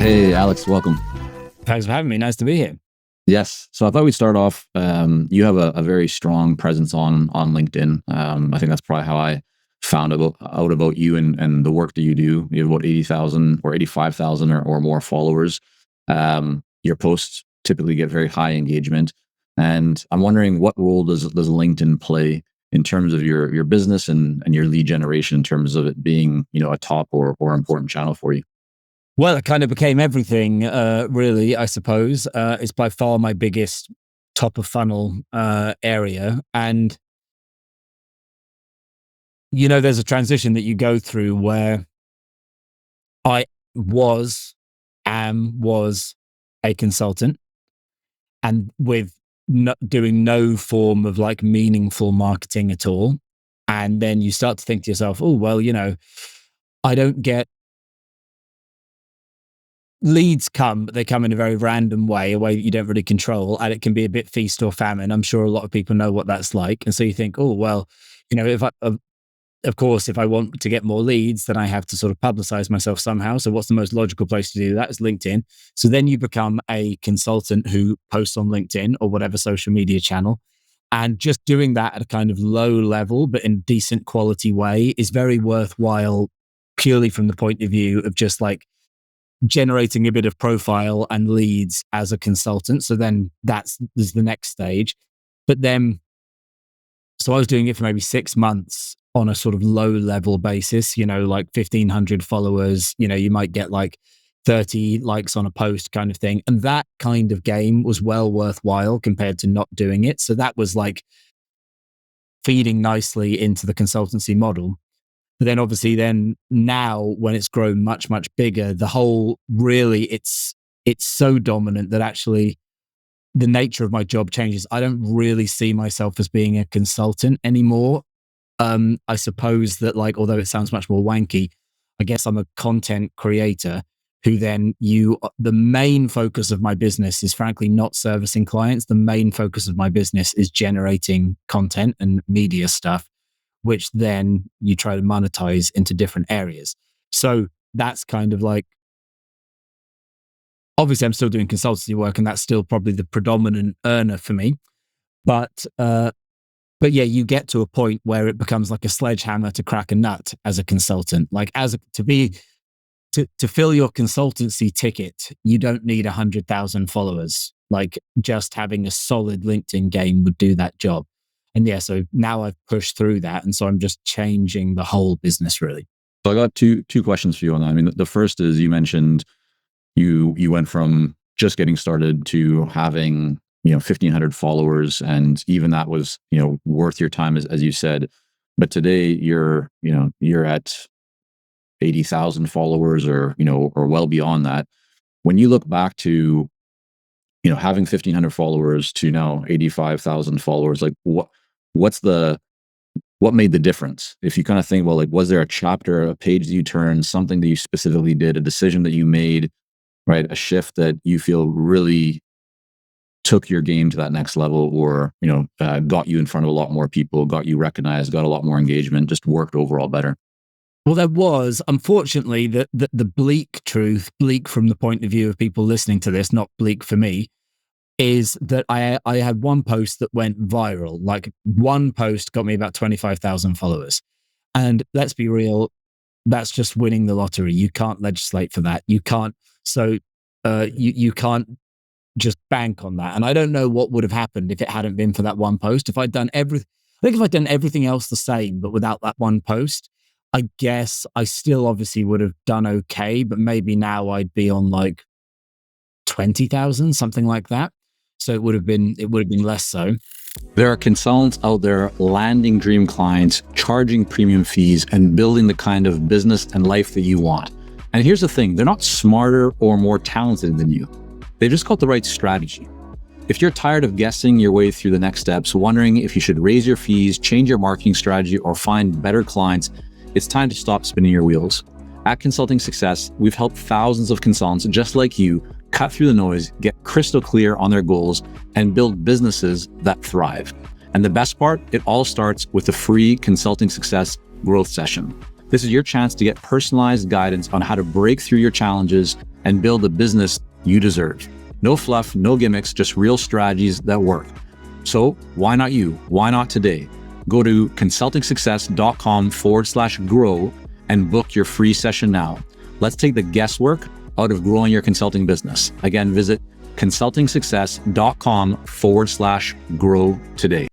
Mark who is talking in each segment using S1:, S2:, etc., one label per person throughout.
S1: Hey, Alex, welcome.
S2: Thanks for having me. Nice to be here.
S1: Yes. So I thought we'd start off. You have a very strong presence on LinkedIn. I think that's probably how I found out about you and the work that you do. You have about 80,000 or 85,000 or more followers. Your posts typically get very high engagement. And I'm wondering, what role does LinkedIn play in terms of your business and your lead generation, in terms of it being, a top or important channel for you?
S2: Well, it kind of became everything, really, I suppose. It's by far my biggest top of funnel area. And, there's a transition that you go through where I was a consultant, and with doing no form of like meaningful marketing at all. And then you start to think to yourself, oh, well, I don't get leads come, but they come in a very random way, a way that you don't really control, and it can be a bit feast or famine. I'm sure a lot of people know what that's like. And so you think, oh, well, if of course, if I want to get more leads, then I have to sort of publicize myself somehow. So what's the most logical place to do that? Is LinkedIn. So then you become a consultant who posts on LinkedIn or whatever social media channel. And just doing that at a kind of low level, but in decent quality way, is very worthwhile, purely from the point of view of just like generating a bit of profile and leads as a consultant. So then there's the next stage. But then, so I was doing it for maybe 6 months on a sort of low level basis, like 1,500 followers, you might get like 30 likes on a post kind of thing. And that kind of game was well worthwhile compared to not doing it. So that was like feeding nicely into the consultancy model. But then obviously now when it's grown much, much bigger, the whole really, it's so dominant that actually the nature of my job changes. I don't really see myself as being a consultant anymore. I suppose that, like, although it sounds much more wanky, I guess I'm a content creator who then the main focus of my business is frankly not servicing clients. The main focus of my business is generating content and media stuff, which then you try to monetize into different areas. So that's kind of like, obviously I'm still doing consultancy work and that's still probably the predominant earner for me. But yeah, you get to a point where it becomes like a sledgehammer to crack a nut as a consultant. Like to fill your consultancy ticket, you don't need 100,000 followers. Like just having a solid LinkedIn game would do that job. And yeah, so now I've pushed through that. And so I'm just changing the whole business really.
S1: So I got two questions for you on that. I mean, the first is, you mentioned you went from just getting started to having 1,500 followers, and even that was worth your time, as you said. But today you're at 80,000 followers, or well beyond that. When you look back to having 1,500 followers to now 85,000 followers, like what made the difference? If you kind of think, well, like, was there a chapter, a page that you turned, something that you specifically did, a decision that you made, right? A shift that you feel really took your game to that next level, or, got you in front of a lot more people, got you recognized, got a lot more engagement, just worked overall better?
S2: Well, there was, unfortunately, the bleak truth, bleak from the point of view of people listening to this, not bleak for me, is that I had one post that went viral. Like one post got me about 25,000 followers. And let's be real, that's just winning the lottery. You can't legislate for that. You can't. So you can't just bank on that. And I don't know what would have happened if it hadn't been for that one post. If I'd done everything else the same, but without that one post, I guess I still obviously would have done okay, but maybe now I'd be on like 20,000, something like that. So it would have been less so.
S1: There are consultants out there landing dream clients, charging premium fees, and building the kind of business and life that you want. And here's the thing, they're not smarter or more talented than you. They just got the right strategy. If you're tired of guessing your way through the next steps, wondering if you should raise your fees, change your marketing strategy, or find better clients, it's time to stop spinning your wheels. At Consulting Success, we've helped thousands of consultants just like you cut through the noise, get crystal clear on their goals, and build businesses that thrive. And the best part, it all starts with a free Consulting Success growth session. This is your chance to get personalized guidance on how to break through your challenges, and build the business you deserve. No fluff, no gimmicks, just real strategies that work. So why not you? Why not today? Go to consultingsuccess.com/grow and book your free session now. Let's take the guesswork out of growing your consulting business. Again, visit consultingsuccess.com/grow today.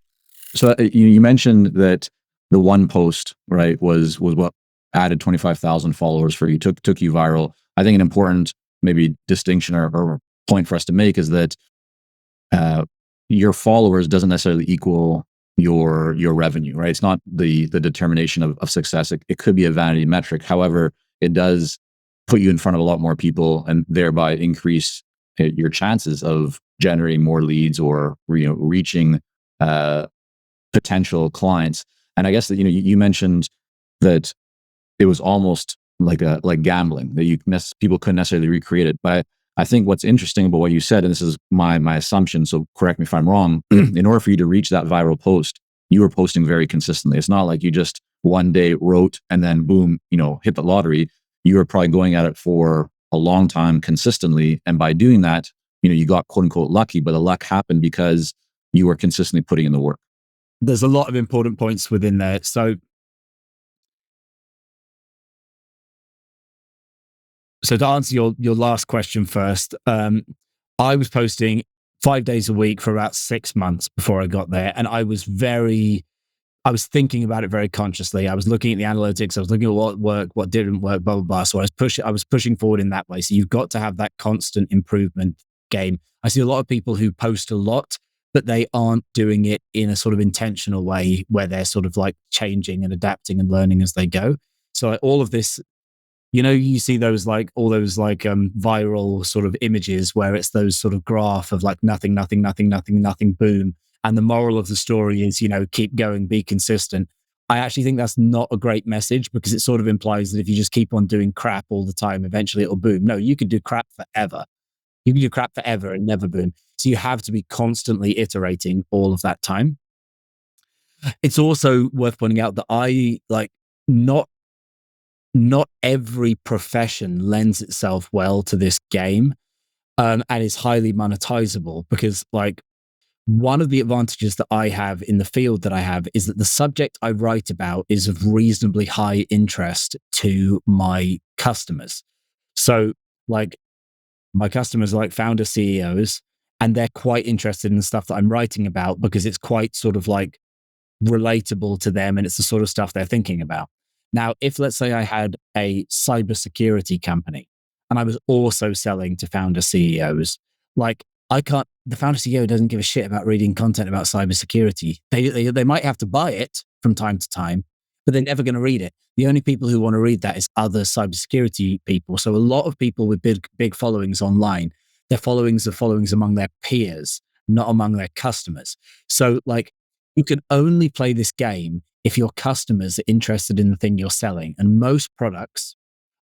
S1: So you mentioned that the one post, right, was what added 25,000 followers for you, took you viral. I think an important maybe distinction or point for us to make is that your followers doesn't necessarily equal your revenue, right? It's not the determination of success. It could be a vanity metric. However, it does put you in front of a lot more people and thereby increase your chances of generating more leads or reaching potential clients. And I guess that you mentioned that it was almost like gambling, that people couldn't necessarily recreate it. But I think what's interesting about what you said, and this is my assumption, so correct me if I'm wrong, in order for you to reach that viral post, you were posting very consistently. It's not like you just one day wrote and then boom, hit the lottery. You were probably going at it for a long time consistently. And by doing that, you got quote unquote lucky, but the luck happened because you were consistently putting in the work.
S2: There's a lot of important points within there. So to answer your last question first, I was posting 5 days a week for about 6 months before I got there. And I was thinking about it very consciously. I was looking at the analytics. I was looking at what worked, what didn't work, blah, blah, blah. So I was pushing forward in that way. So you've got to have that constant improvement game. I see a lot of people who post a lot, but they aren't doing it in a sort of intentional way where they're sort of like changing and adapting and learning as they go. So all of this, you see those viral sort of images where it's those sort of graph of like nothing, boom. And the moral of the story is, keep going, be consistent. I actually think that's not a great message because it sort of implies that if you just keep on doing crap all the time, eventually it'll boom. No, you can do crap forever. You can do crap forever and never boom. So you have to be constantly iterating all of that time. It's also worth pointing out that not every profession lends itself well to this game and is highly monetizable because one of the advantages that I have in the field that I have is that the subject I write about is of reasonably high interest to my customers. So my customers are like founder CEOs, and they're quite interested in the stuff that I'm writing about because it's quite sort of like relatable to them and it's the sort of stuff they're thinking about. Now, if let's say I had a cybersecurity company and I was also selling to founder CEOs, the founder CEO doesn't give a shit about reading content about cybersecurity. They might have to buy it from time to time, but they're never going to read it. The only people who want to read that is other cybersecurity people. So a lot of people with big followings online, their followings are followings among their peers, not among their customers. So you can only play this game if your customers are interested in the thing you're selling. And most products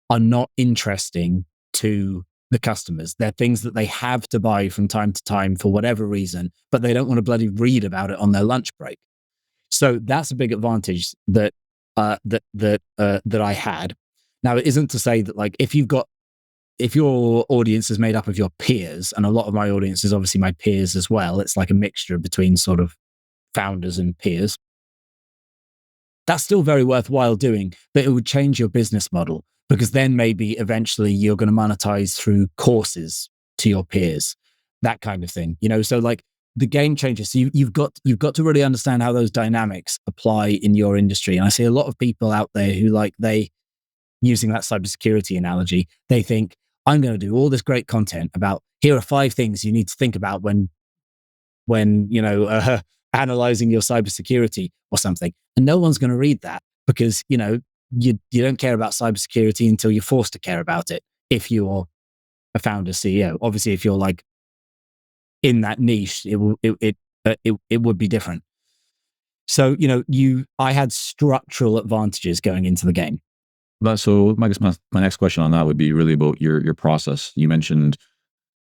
S2: are not interesting to the customers. They're things that they have to buy from time to time for whatever reason, but they don't want to bloody read about it on their lunch break. So that's a big advantage that I had. Now, it isn't to say that if your audience is made up of your peers, and a lot of my audience is obviously my peers as well, it's like a mixture between sort of founders and peers. That's still very worthwhile doing, but it would change your business model because then maybe eventually you're going to monetize through courses to your peers, that kind of thing. So the game changes. So you've got to really understand how those dynamics apply in your industry. And I see a lot of people out there who using that cybersecurity analogy, they think I'm going to do all this great content about here are 5 things you need to think about when analyzing your cybersecurity or something. And no one's going to read that because, you don't care about cybersecurity until you're forced to care about it. If you're a founder CEO, obviously, if you're in that niche, it would be different. So, I had structural advantages going into the game.
S1: So I guess my next question on that would be really about your process. You mentioned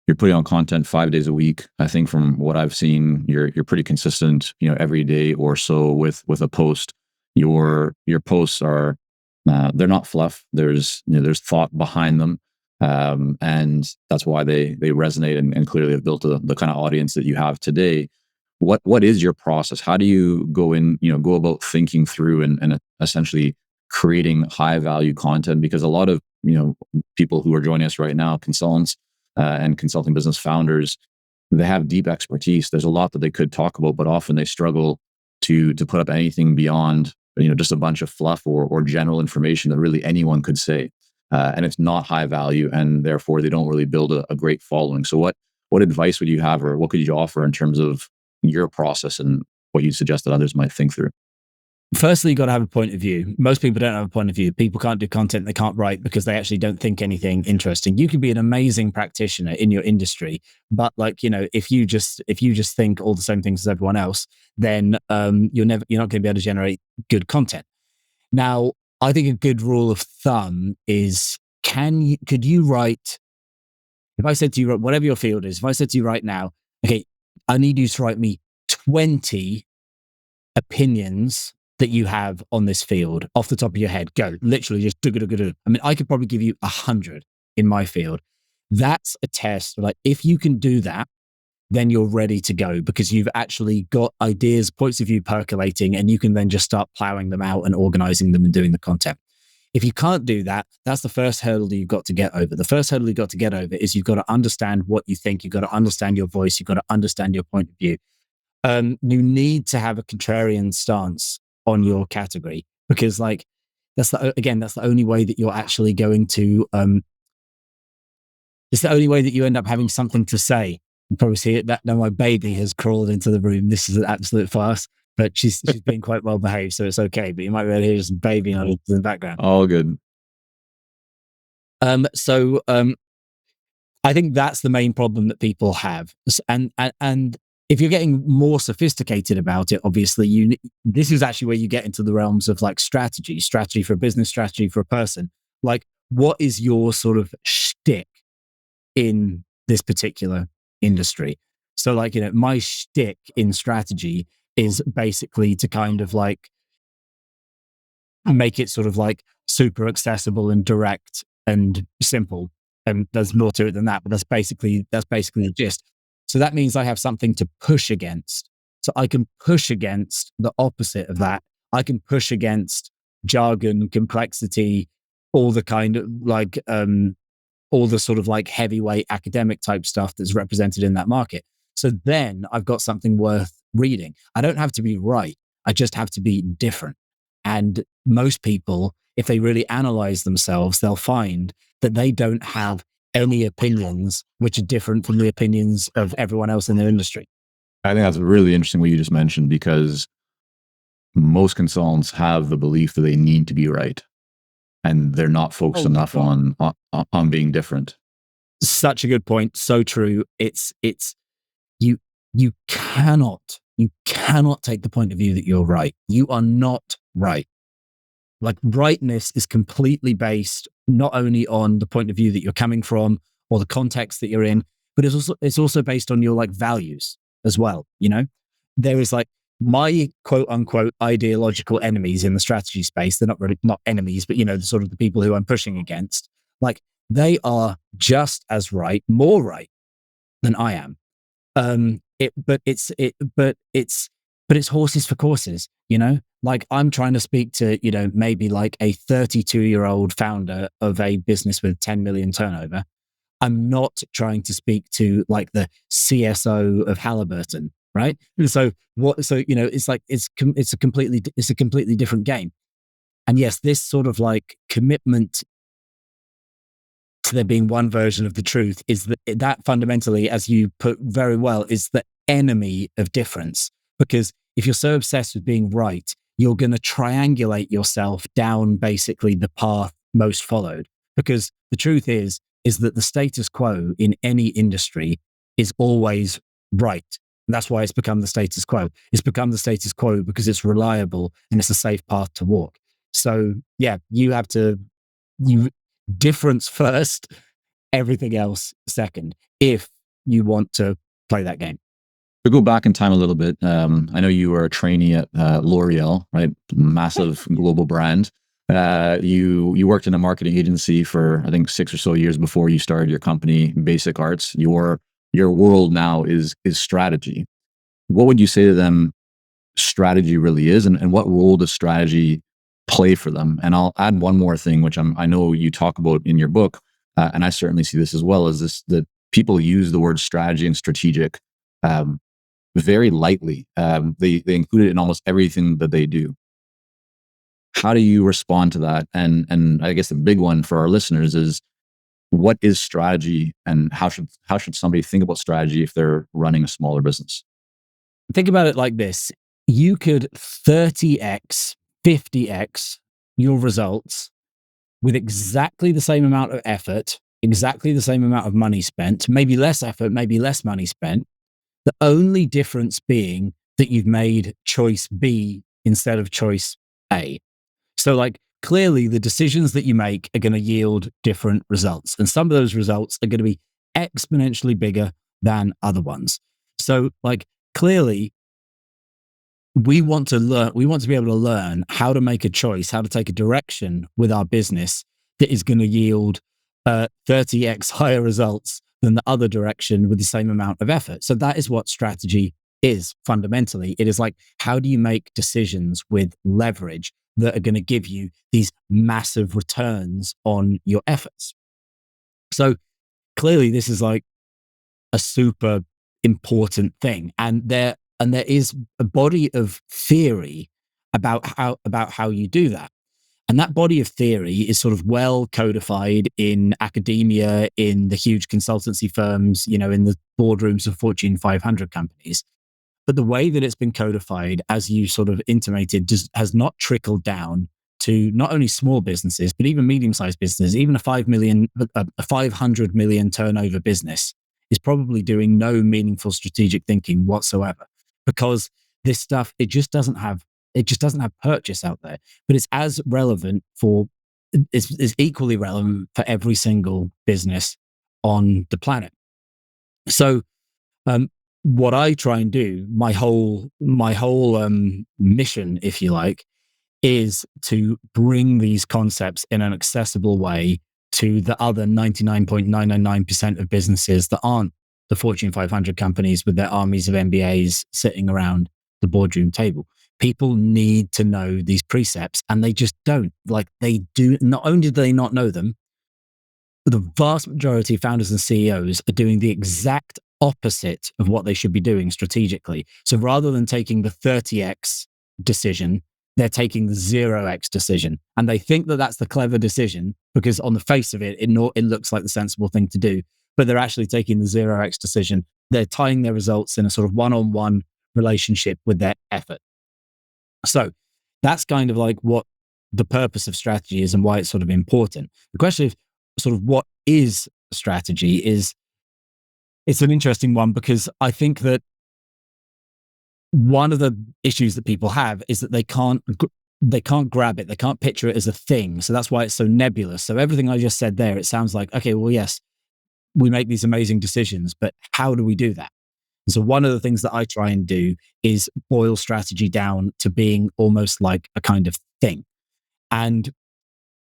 S1: you're putting on content 5 days a week. I think from what I've seen, you're pretty consistent, every day or so with a post. Your posts are they're not fluff. There's thought behind them. And that's why they resonate and clearly have built the kind of audience that you have today. What is your process? How do you go about thinking through and essentially creating high value content? Because a lot of people who are joining us right now, consultants and consulting business founders, they have deep expertise. There's a lot that they could talk about, but often they struggle to put up anything beyond just a bunch of fluff or general information that really anyone could say. And it's not high value, and therefore they don't really build a great following. So what advice would you have, or what could you offer in terms of your process and what you suggest that others might think through?
S2: Firstly, you got to have a point of view. Most people don't have a point of view. People can't do content they can't write because they actually don't think anything interesting. You can be an amazing practitioner in your industry, but if you just think all the same things as everyone else, then you're not going to be able to generate good content. Now, I think a good rule of thumb is could you write, if I said to you, whatever your field is, if I said to you right now, okay, I need you to write me 20 opinions that you have on this field off the top of your head. Go, literally just do. I mean, I could probably give you 100 in my field. That's a test. Like, if you can do that, then you're ready to go because you've actually got ideas, points of view percolating, and you can then just start plowing them out and organizing them and doing the content. If you can't do that, that's the first hurdle that you've got to get over. The first hurdle you've got to get over is you've got to understand what you think. You've got to understand your voice. You've got to understand your point of view. You need to have a contrarian stance on your category because that's the only way that you're actually going to, it's the only way that you end up having something to say. You probably see it that now my baby has crawled into the room. This is an absolute farce, but she's been quite well behaved, so it's okay. But you might be able to hear some baby in the background.
S1: All good.
S2: I think that's the main problem that people have, and if you're getting more sophisticated about it, obviously this is actually where you get into the realms of like strategy for a business, strategy for a person. Like, what is your sort of shtick in this particular industry? So my shtick in strategy is basically to kind of like make it sort of like super accessible and direct and simple. And there's more to it than that, but that's basically the gist. So that means I have something to push against. So I can push against the opposite of that. I can push against jargon, complexity, all the kind of like, all the sort of like heavyweight academic type stuff that's represented in that market. So then I've got something worth reading. I don't have to be right. I just have to be different. And most people, if they really analyze themselves, they'll find that they don't have any opinions which are different from the opinions of everyone else in their industry.
S1: I think that's really interesting what you just mentioned, because most consultants have the belief that they need to be right, and they're not focused enough on being different.
S2: Such a good point. So true. It's you cannot take the point of view that you're right. You are not right. Like, rightness is completely based not only on the point of view that you're coming from or the context that you're in, but it's also based on your like values as well. There is like my quote unquote ideological enemies in the strategy space. They're not enemies, but sort of the people who I'm pushing against. Like, they are just as right, more right than I am. But it's horses for courses, like I'm trying to speak to, maybe like a 32-year-old founder of a business with 10 million turnover. I'm not trying to speak to like the CSO of Halliburton, right? So it's a completely different game. And yes, this sort of like commitment to there being one version of the truth is that fundamentally, as you put very well, is the enemy of difference. Because if you're so obsessed with being right, you're going to triangulate yourself down basically the path most followed. Because the truth is that the status quo in any industry is always right. And that's why it's become the status quo. It's become the status quo because it's reliable and it's a safe path to walk. So yeah, you difference first, everything else second, if you want to play that game.
S1: To go back in time a little bit, I know you were a trainee at L'Oreal, right? Massive global brand. You worked in a marketing agency for I think 6 or so years before you started your company, Basic Arts. Your world now is strategy. What would you say to them strategy really is, and what role does strategy play for them? And I'll add one more thing, which I know you talk about in your book, and I certainly see this as well, is this that people use the word strategy and strategic um, very lightly. They include it in almost everything that they do. How do you respond to that? And I guess the big one for our listeners is, what is strategy, and how should somebody think about strategy if they're running a smaller business?
S2: Think about it like this. You could 30x, 50x your results with exactly the same amount of effort, exactly the same amount of money spent, maybe less effort, maybe less money spent. The only difference being that you've made choice B instead of choice A. So, like, clearly the decisions that you make are going to yield different results. And some of those results are going to be exponentially bigger than other ones. So, like, clearly we want to learn, we want to be able to learn how to make a choice, how to take a direction with our business that is going to yield 30x higher results than the other direction with the same amount of effort. So that is what strategy is fundamentally. It is like, how do you make decisions with leverage that are going to give you these massive returns on your efforts? So clearly this is like a super important thing. And there is a body of theory about how you do that. And that body of theory is sort of well codified in academia, in the huge consultancy firms, in the boardrooms of Fortune 500 companies. But the way that it's been codified, as you sort of intimated, has not trickled down to not only small businesses, but even medium-sized businesses. Even a 500 million turnover business is probably doing no meaningful strategic thinking whatsoever, because this stuff, it just doesn't have purchase out there. But it's as relevant is equally relevant for every single business on the planet. So um, what I try and do, my whole mission, if you like, is to bring these concepts in an accessible way to the other 99.999% of businesses that aren't the Fortune 500 companies with their armies of MBAs sitting around the boardroom table. People need to know these precepts, and they just don't. Like, they do. Not only do they not know them, the vast majority of founders and CEOs are doing the exact opposite of what they should be doing strategically. So rather than taking the 30x decision, they're taking the 0x decision. And they think that that's the clever decision because on the face of it, it looks like the sensible thing to do. But they're actually taking the 0x decision. They're tying their results in a sort of one-on-one relationship with their effort. So that's kind of like what the purpose of strategy is and why it's sort of important. The question of sort of what is strategy it's an interesting one, because I think that one of the issues that people have is that they can't grab it. They can't picture it as a thing. So that's why it's so nebulous. So everything I just said there, it sounds like, okay, well, yes, we make these amazing decisions, but how do we do that? And so one of the things that I try and do is boil strategy down to being almost like a kind of thing. And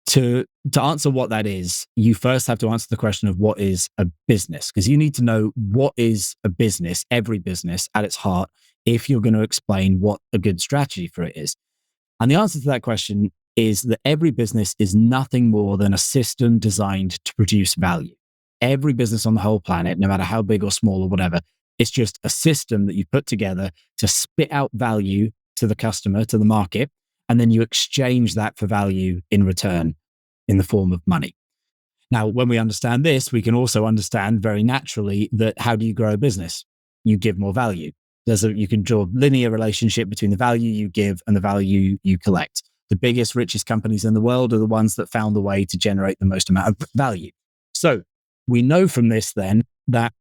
S2: to answer what that is, you first have to answer the question of what is a business, because you need to know what is a business, every business at its heart, if you're going to explain what a good strategy for it is. And the answer to that question is that every business is nothing more than a system designed to produce value. Every business on the whole planet, no matter how big or small or whatever, it's just a system that you put together to spit out value to the customer, to the market, and then you exchange that for value in return in the form of money. Now, when we understand this, we can also understand very naturally that how do you grow a business? You give more value. You can draw a linear relationship between the value you give and the value you collect. The biggest, richest companies in the world are the ones that found the way to generate the most amount of value. So we know from this then that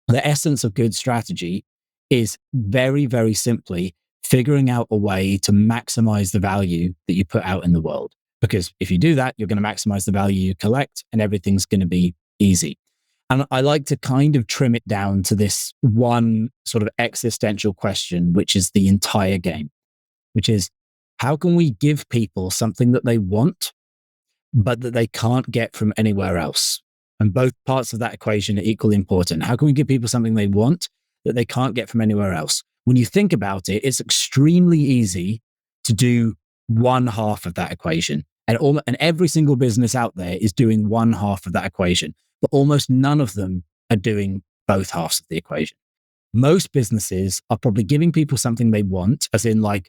S2: the essence of good strategy is very, very simply figuring out a way to maximize the value that you put out in the world. Because if you do that, you're going to maximize the value you collect and everything's going to be easy. And I like to kind of trim it down to this one sort of existential question, which is the entire game, which is, how can we give people something that they want, but that they can't get from anywhere else? And both parts of that equation are equally important. How can we give people something they want that they can't get from anywhere else? When you think about it, it's extremely easy to do one half of that equation. And every single business out there is doing one half of that equation, but almost none of them are doing both halves of the equation. Most businesses are probably giving people something they want, as in, like,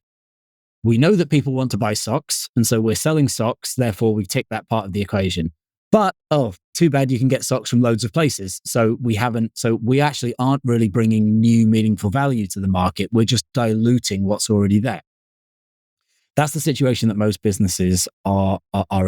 S2: we know that people want to buy socks, and so we're selling socks, therefore we tick that part of the equation. But, oh, too bad you can get socks from loads of places. So we actually aren't really bringing new meaningful value to the market. We're just diluting what's already there. That's the situation that most businesses are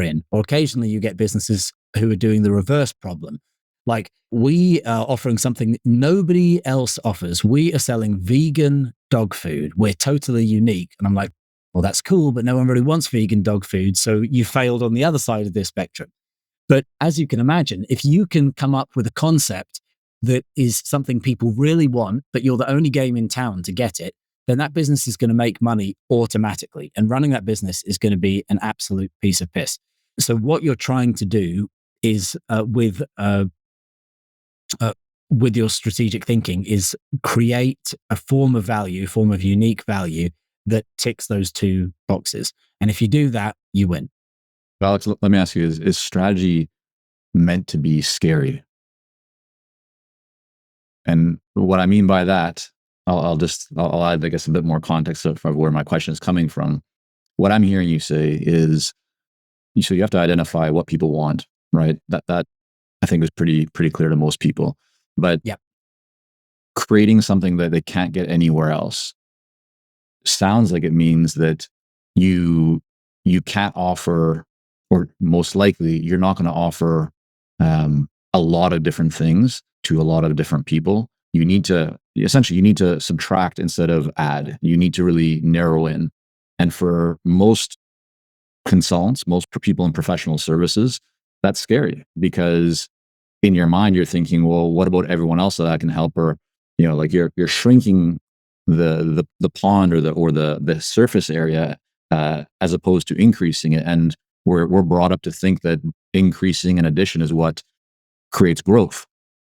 S2: in. Or occasionally you get businesses who are doing the reverse problem. Like, we are offering something nobody else offers. We are selling vegan dog food. We're totally unique. And I'm like, well, that's cool, but no one really wants vegan dog food. So you failed on the other side of this spectrum. But as you can imagine, if you can come up with a concept that is something people really want, but you're the only game in town to get it, then that business is going to make money automatically. And running that business is going to be an absolute piece of piss. So what you're trying to do is with your strategic thinking is create a form of unique value that ticks those two boxes. And if you do that, you win.
S1: Alex, let me ask you, is strategy meant to be scary? And what I mean by that, I'll add, I guess, a bit more context of where my question is coming from. What I'm hearing you say is, so you have to identify what people want, right? That I think is pretty clear to most people. But
S2: yep,
S1: creating something that they can't get anywhere else sounds like it means that you can't offer, or most likely you're not going to offer a lot of different things to a lot of different people. You need to subtract instead of add. You need to really narrow in. And for most consultants, most people in professional services, that's scary, because in your mind you're thinking, well, what about everyone else that I can help? Or, like you're shrinking the pond or the surface area as opposed to increasing it. And we're brought up to think that increasing an addition is what creates growth.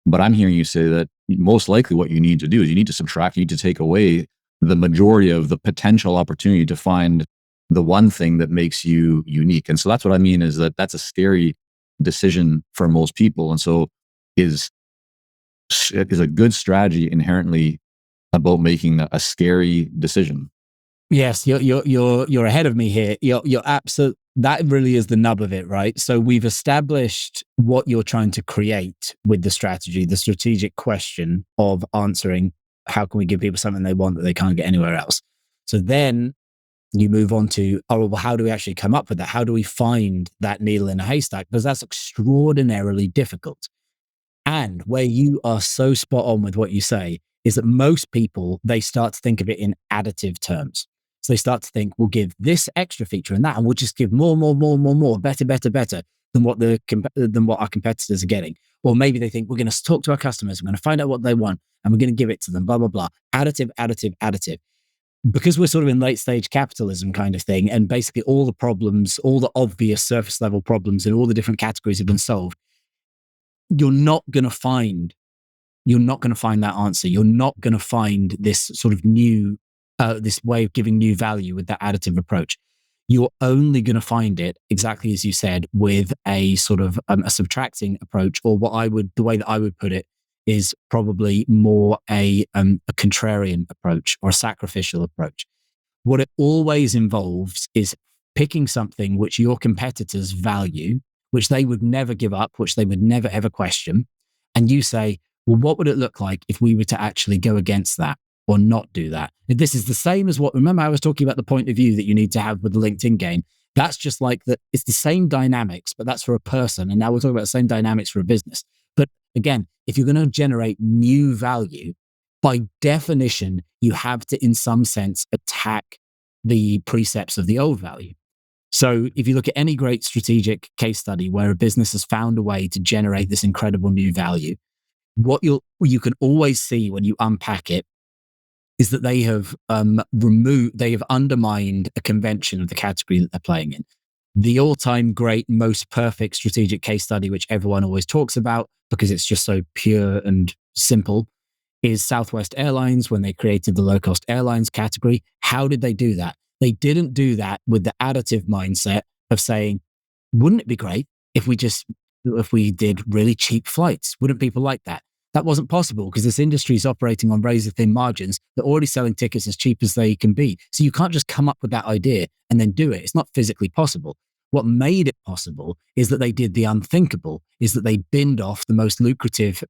S1: But I'm hearing you say that most likely what you need to do is you need to subtract, you need to take away the majority of the potential opportunity to find the one thing that makes you unique. And so that's what I mean, is that's a scary decision for most people. And so is a good strategy inherently about making a scary decision?
S2: Yes, you're ahead of me here. You're absolute. That really is the nub of it, right? So we've established what you're trying to create with the strategy, the strategic question of answering, how can we give people something they want that they can't get anywhere else? So then you move on to, oh, well, how do we actually come up with that? How do we find that needle in a haystack? Because that's extraordinarily difficult. And where you are so spot on with what you say is that most people, they start to think of it in additive terms. So they start to think, we'll give this extra feature and that, and we'll just give more, better than what our competitors are getting. Or maybe they think, we're going to talk to our customers, we're going to find out what they want, and we're going to give it to them, blah, blah, blah. Additive. Because we're sort of in late stage capitalism kind of thing, and basically all the problems, all the obvious surface level problems in all the different categories have been solved, you're not going to find that answer. You're not going to find this sort of new, this way of giving new value with that additive approach. You're only going to find it, exactly as you said, with a sort of a subtracting approach, or the way that I would put it is probably more a contrarian approach or a sacrificial approach. What it always involves is picking something which your competitors value, which they would never give up, which they would never ever question. And you say, well, what would it look like if we were to actually go against that or not do that? This is the same as remember I was talking about the point of view that you need to have with the LinkedIn game. That's just like that. It's the same dynamics, but that's for a person. And now we're talking about the same dynamics for a business. But again, if you're going to generate new value, by definition, you have to, in some sense, attack the precepts of the old value. So if you look at any great strategic case study where a business has found a way to generate this incredible new value, what you can always see when you unpack it is that they have undermined a convention of the category that they're playing in. The all-time great, most perfect strategic case study, which everyone always talks about because it's just so pure and simple, is Southwest Airlines when they created the low-cost airlines category. How did they do that? They didn't do that with the additive mindset of saying, wouldn't it be great if we did really cheap flights? Wouldn't people like that? That wasn't possible because this industry is operating on razor thin margins. They're already selling tickets as cheap as they can be. So you can't just come up with that idea and then do it. It's not physically possible. What made it possible is that they did the unthinkable, is that they binned off the most lucrative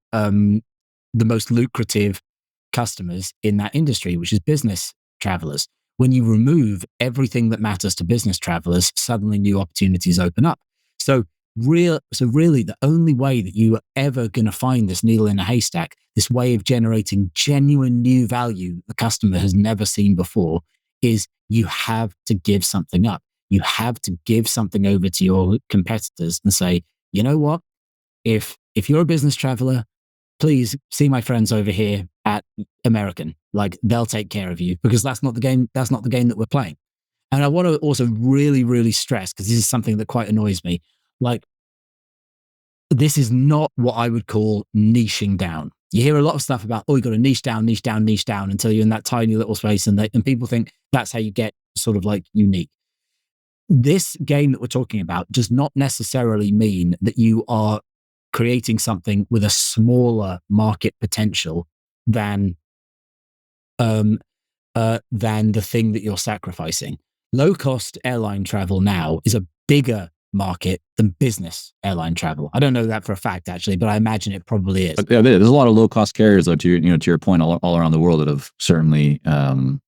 S2: customers in that industry, which is business travelers. When you remove everything that matters to business travelers, suddenly new opportunities open up. So really, the only way that you are ever going to find this needle in a haystack, this way of generating genuine new value the customer has never seen before, is you have to give something up. You have to give something over to your competitors and say, you know what? If you're a business traveler, please see my friends over here at American. Like, they'll take care of you, because that's not the game. That's not the game that we're playing. And I want to also really, really stress, because this is something that quite annoys me. Like, this is not what I would call niching down. You hear a lot of stuff about, oh, you got to niche down until you're in that tiny little space. And people think that's how you get sort of like unique. This game that we're talking about does not necessarily mean that you are creating something with a smaller market potential than the thing that you're sacrificing. Low-cost airline travel now is a bigger market than business airline travel. I don't know that for a fact, actually, but I imagine it probably is.
S1: But yeah, there's a lot of low-cost carriers, though, to your point, all around the world that have certainly grown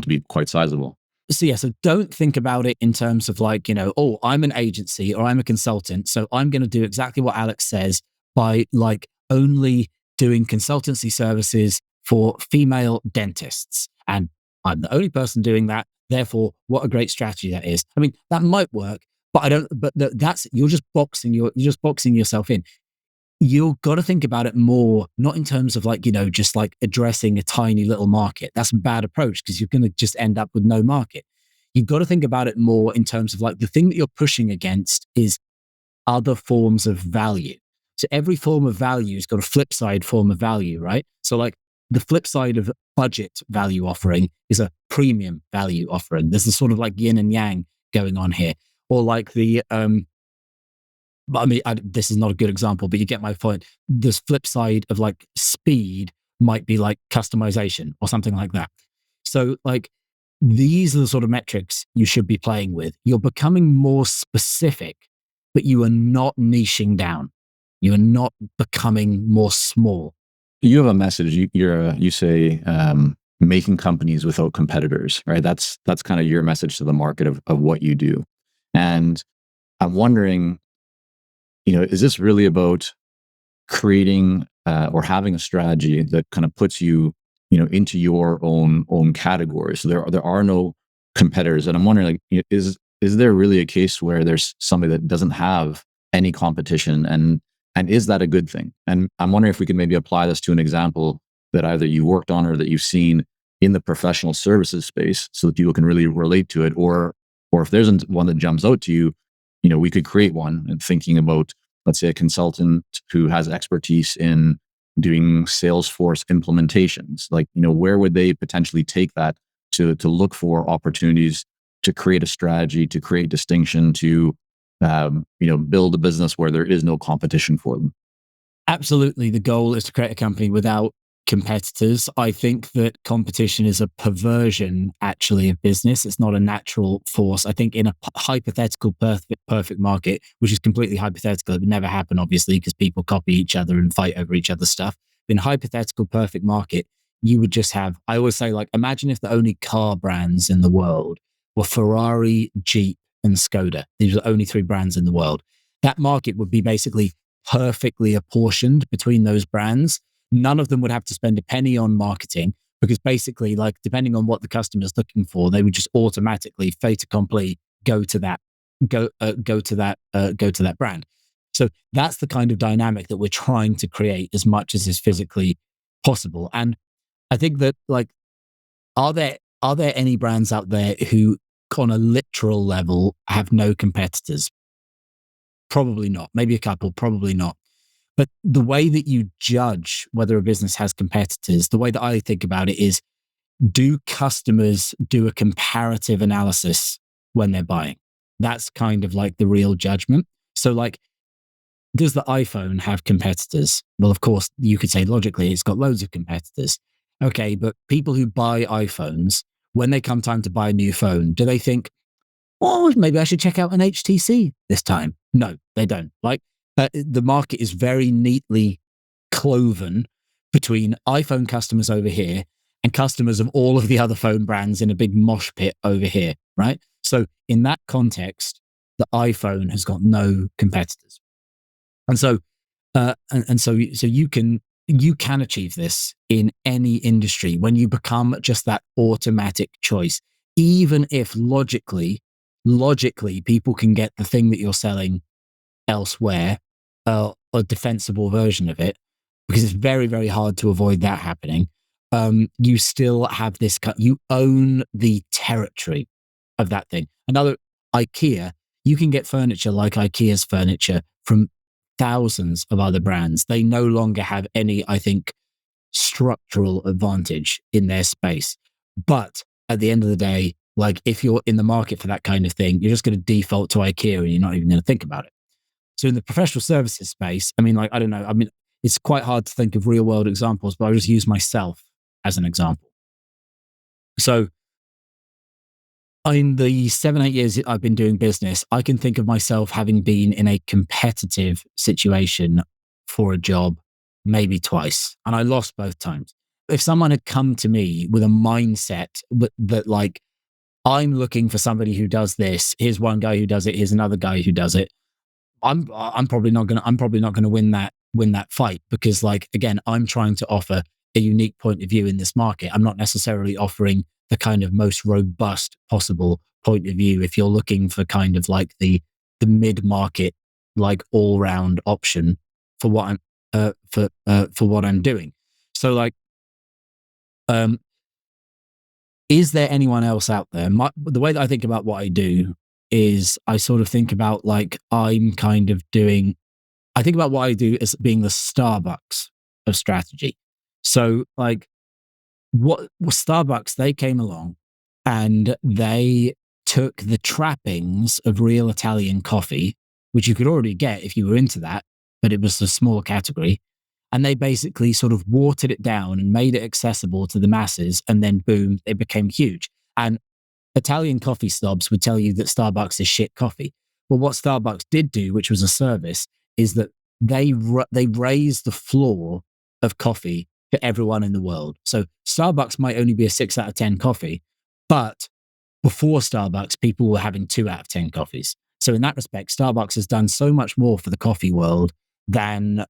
S1: to be quite sizable.
S2: So don't think about it in terms of like, oh, I'm an agency or I'm a consultant, so I'm going to do exactly what Alex says by like only doing consultancy services for female dentists. And I'm the only person doing that. Therefore, what a great strategy that is. I mean, that might work, but you're just boxing yourself in. You've got to think about it more, not in terms of like, just like addressing a tiny little market. That's a bad approach, because you're going to just end up with no market. You've got to think about it more in terms of like the thing that you're pushing against is other forms of value. So every form of value has got a flip side form of value, right? So like the flip side of budget value offering is a premium value offering. There's a sort of like yin and yang going on here. Or like the, I mean, this is not a good example, but you get my point. This flip side of like speed might be like customization or something like that. So like these are the sort of metrics you should be playing with. You're becoming more specific, but you are not niching down. You are not becoming more small.
S1: You have a message. You say making companies without competitors, right? That's kind of your message to the market of what you do. And I'm wondering, is this really about creating or having a strategy that kind of puts you, into your own category? So there are no competitors, and I'm wondering, like, is there really a case where there's somebody that doesn't have any competition, and is that a good thing? And I'm wondering if we could maybe apply this to an example that either you worked on or that you've seen in the professional services space, so that people can really relate to it, or if there's one that jumps out to you, we could create one. And thinking about, let's say, a consultant who has expertise in doing Salesforce implementations, like, where would they potentially take that to look for opportunities to create a strategy, to create distinction, to build a business where there is no competition for them?
S2: Absolutely. The goal is to create a company without competitors. I think that competition is a perversion, actually, of business. It's not a natural force. I think in a hypothetical perfect market, which is completely hypothetical, it would never happen, obviously, because people copy each other and fight over each other's stuff. In a hypothetical perfect market, you would just have, I always say, like, imagine if the only car brands in the world were Ferrari, Jeep, and Skoda. These are the only three brands in the world. That market would be basically perfectly apportioned between those brands. None of them would have to spend a penny on marketing, because basically, like, depending on what the customer's looking for, they would just automatically fait accompli go to that brand. So that's the kind of dynamic that we're trying to create as much as is physically possible. And I think that like, are there any brands out there who, on a literal level, have no competitors? Probably not. Maybe a couple, probably not. But the way that you judge whether a business has competitors, the way that I think about it is, do customers do a comparative analysis when they're buying? That's kind of like the real judgment. So, like, does the iPhone have competitors? Well, of course, you could say logically it's got loads of competitors. Okay, but people who buy iPhones, when they come time to buy a new phone, do they think, oh, maybe I should check out an HTC this time? No, they don't. Like, the market is very neatly cloven between iPhone customers over here and customers of all of the other phone brands in a big mosh pit over here, right? So in that context, the iPhone has got no competitors. And so, so you can achieve this in any industry when you become just that automatic choice, even if logically people can get the thing that you're selling elsewhere, a defensible version of it, because it's very, very hard to avoid that happening. You still have this, you own the territory of that thing. Another, IKEA, you can get furniture like IKEA's furniture from thousands of other brands. They no longer have any, I think, structural advantage in their space. But at the end of the day, like, if you're in the market for that kind of thing, you're just going to default to IKEA and you're not even going to think about it. So in the professional services space, I mean, like, I don't know. I mean, it's quite hard to think of real world examples, but I'll just use myself as an example. So in the 7-8 years I've been doing business, I can think of myself having been in a competitive situation for a job maybe twice, and I lost both times. If someone had come to me with a mindset that like, I'm looking for somebody who does this, here's one guy who does it, here's another guy who does it, I'm probably not gonna win that fight, because, like, again, I'm trying to offer a unique point of view in this market. I'm not necessarily offering the kind of most robust possible point of view if you're looking for kind of like the mid market, like, all round option for what I'm for what I'm doing. So, like, is there anyone else out there? The way that I think about what I do is I sort of think about, like, I think about what I do as being the Starbucks of strategy. So, like, what Starbucks, they came along and they took the trappings of real Italian coffee, which you could already get if you were into that, but it was a small category. And they basically sort of watered it down and made it accessible to the masses. And then boom, it became huge. And Italian coffee snobs would tell you that Starbucks is shit coffee. Well, what Starbucks did do, which was a service, is that they raised the floor of coffee for everyone in the world. So Starbucks might only be a 6 out of 10 coffee, but before Starbucks, people were having 2 out of 10 coffees. So in that respect, Starbucks has done so much more for the coffee world than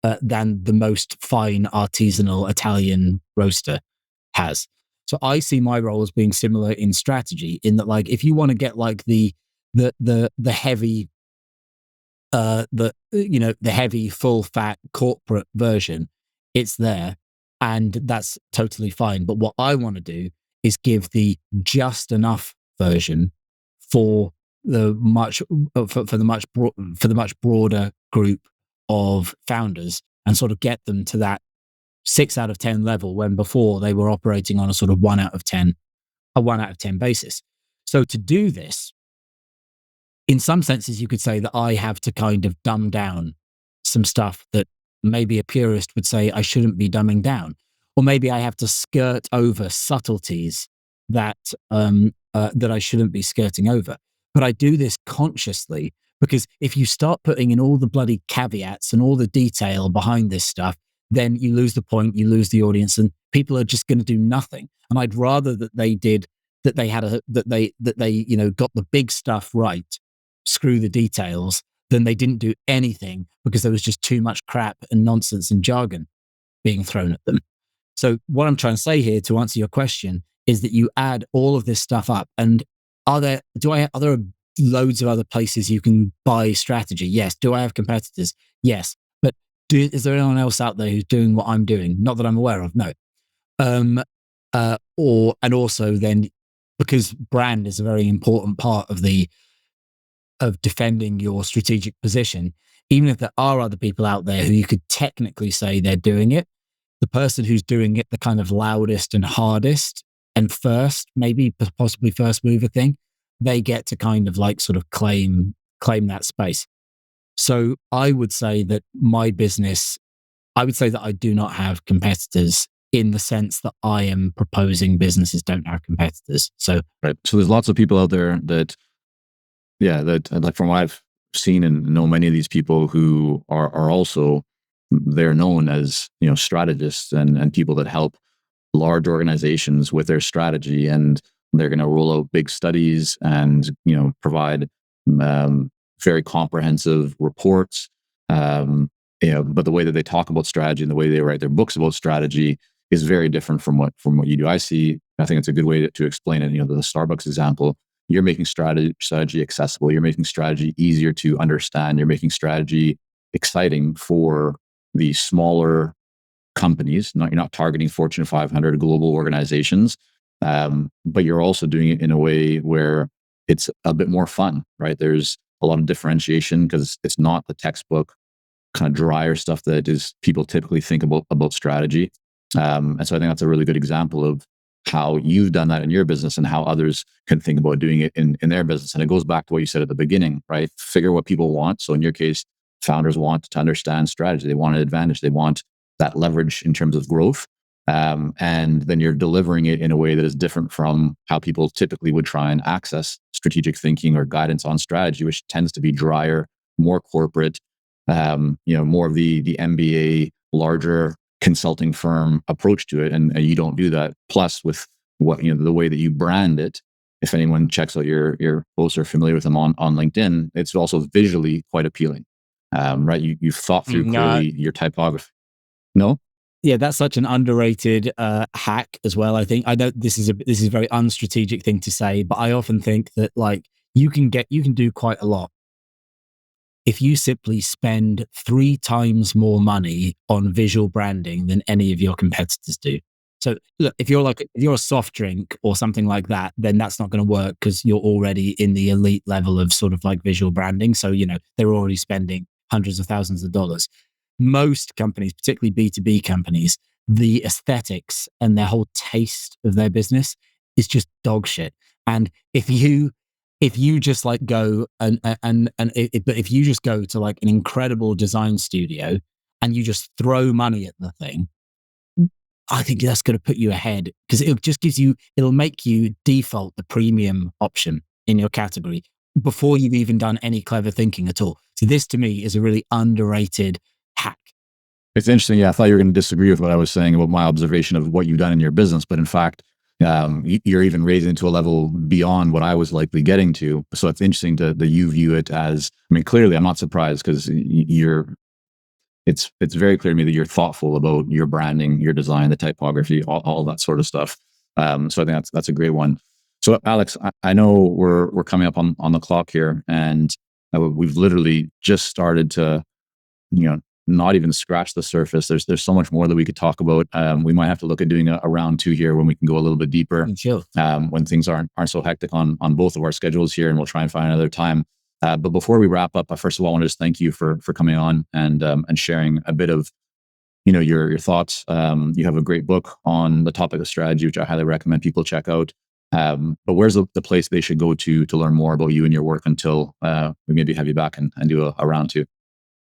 S2: the most fine artisanal Italian roaster has. So I see my role as being similar in strategy, in that, like, if you want to get like the heavy the heavy full fat corporate version, it's there, and that's totally fine. But what I want to do is give the just enough version for the much broader group of founders, and sort of get them to that 6 out of 10 level, when before they were operating on a sort of 1 out of 10 basis. So to do this, in some senses, you could say that I have to kind of dumb down some stuff that maybe a purist would say I shouldn't be dumbing down. Or maybe I have to skirt over subtleties that that I shouldn't be skirting over. But I do this consciously, because if you start putting in all the bloody caveats and all the detail behind this stuff, then you lose the point, you lose the audience, and people are just going to do nothing. And I'd rather that they got the big stuff right, screw the details, than they didn't do anything because there was just too much crap and nonsense and jargon being thrown at them. So what I'm trying to say here, to answer your question, is that you add all of this stuff up. And are there loads of other places you can buy strategy? Yes. Do I have competitors? Yes. But is there anyone else out there who's doing what I'm doing? Not that I'm aware of. No. And also then, because brand is a very important part of defending your strategic position, even if there are other people out there who you could technically say they're doing it, the person who's doing it the kind of loudest and hardest and first, maybe possibly first mover thing, they get to kind of like sort of claim that space. So I would say that my business, I would say that I do not have competitors in the sense that I am proposing businesses don't have competitors. So
S1: Right. So there's lots of people out there that, that like from what I've seen and know many of these people who are also, they're known as, strategists and people that help large organizations with their strategy, and they're going to roll out big studies and provide very comprehensive reports. But the way that they talk about strategy and the way they write their books about strategy is very different from what you do. I think it's a good way to explain it. The Starbucks example. You're making strategy accessible. You're making strategy easier to understand. You're making strategy exciting for the smaller companies. You're not targeting Fortune 500 global organizations, but you're also doing it in a way where it's a bit more fun, right? There's a lot of differentiation because it's not the textbook kind of drier stuff that is people typically think about strategy. And so I think that's a really good example of how you've done that in your business and how others can think about doing it in their business. And it goes back to what you said at the beginning, right? Figure what people want. So in your case, founders want to understand strategy. They want an advantage. They want that leverage in terms of growth. And then you're delivering it in a way that is different from how people typically would try and access strategic thinking or guidance on strategy, which tends to be drier, more corporate, more of the MBA, larger consulting firm approach to it. And you don't do that. Plus with what, the way that you brand it, if anyone checks out your posts or familiar with them on LinkedIn, it's also visually quite appealing. Right. You've thought through clearly your typography. No?
S2: Yeah, that's such an underrated hack as well. I think I know this is a very unstrategic thing to say, but I often think that like you can do quite a lot if you simply spend 3 times more money on visual branding than any of your competitors do. So look, if you're a soft drink or something like that, then that's not going to work because you're already in the elite level of sort of like visual branding. So, they're already spending hundreds of thousands of dollars. Most companies, particularly B2B companies, the aesthetics and their whole taste of their business is just dog shit. And if you just like go but if you just go to like an incredible design studio and you just throw money at the thing, I think that's going to put you ahead because it'll make you default the premium option in your category before you've even done any clever thinking at all. So this to me is a really underrated hack.
S1: It's interesting. Yeah, I thought you were going to disagree with what I was saying about my observation of what you've done in your business, but in fact, you're even raising it to a level beyond what I was likely getting to. So it's interesting that you view it as, I mean, clearly I'm not surprised because it's very clear to me that you're thoughtful about your branding, your design, the typography, all that sort of stuff. So I think that's a great one. So Alex, I know we're coming up on the clock here, and we've literally just started to, not even scratch the surface. There's so much more that we could talk about. We might have to look at doing a round 2 here when we can go a little bit deeper, when things aren't so hectic on both of our schedules here, and we'll try and find another time. But before we wrap up, first of all, I want to just thank you for coming on and sharing a bit of your thoughts. You have a great book on the topic of strategy, which I highly recommend people check out. But where's the place they should go to learn more about you and your work until we maybe have you back and do a round 2?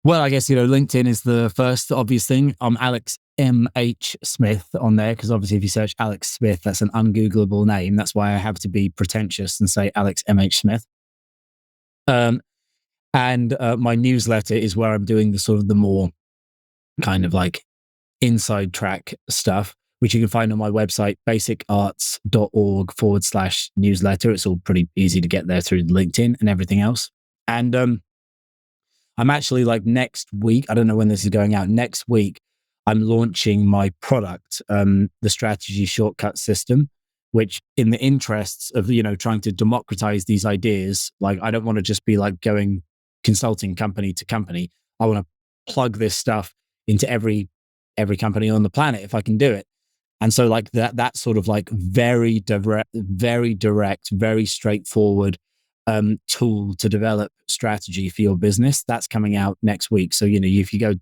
S2: Well, I guess, LinkedIn is the first obvious thing. I'm Alex M.H. Smith on there because obviously if you search Alex Smith, that's an ungoogleable name. That's why I have to be pretentious and say Alex M.H. Smith. And my newsletter is where I'm doing the sort of the more kind of like inside track stuff, which you can find on my website, basicarts.org/newsletter. It's all pretty easy to get there through LinkedIn and everything else. And I'm actually like next week, I don't know when this is going out, next week, I'm launching my product, the strategy shortcut system, which in the interests of, trying to democratize these ideas, like I don't want to just be like going consulting company to company. I want to plug this stuff into every company on the planet if I can do it. And so like that sort of like very direct, very straightforward tool to develop strategy for your business, that's coming out next week. So, if you go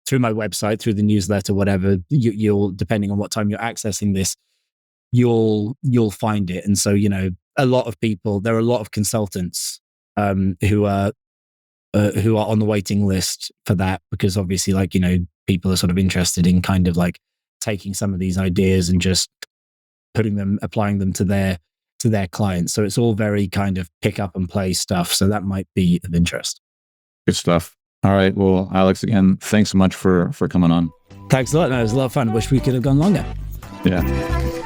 S2: through my website, through the newsletter, whatever, you'll, depending on what time you're accessing this, you'll find it. And so, there are a lot of consultants who are on the waiting list for that, because obviously, like, people are sort of interested in kind of like taking some of these ideas and just applying them to their clients. So it's all very kind of pick up and play stuff. So that might be of interest.
S1: Good stuff. All right. Well, Alex, again, thanks so much for coming on.
S2: Thanks a lot. No, it was a lot of fun. I wish we could have gone longer.
S1: Yeah.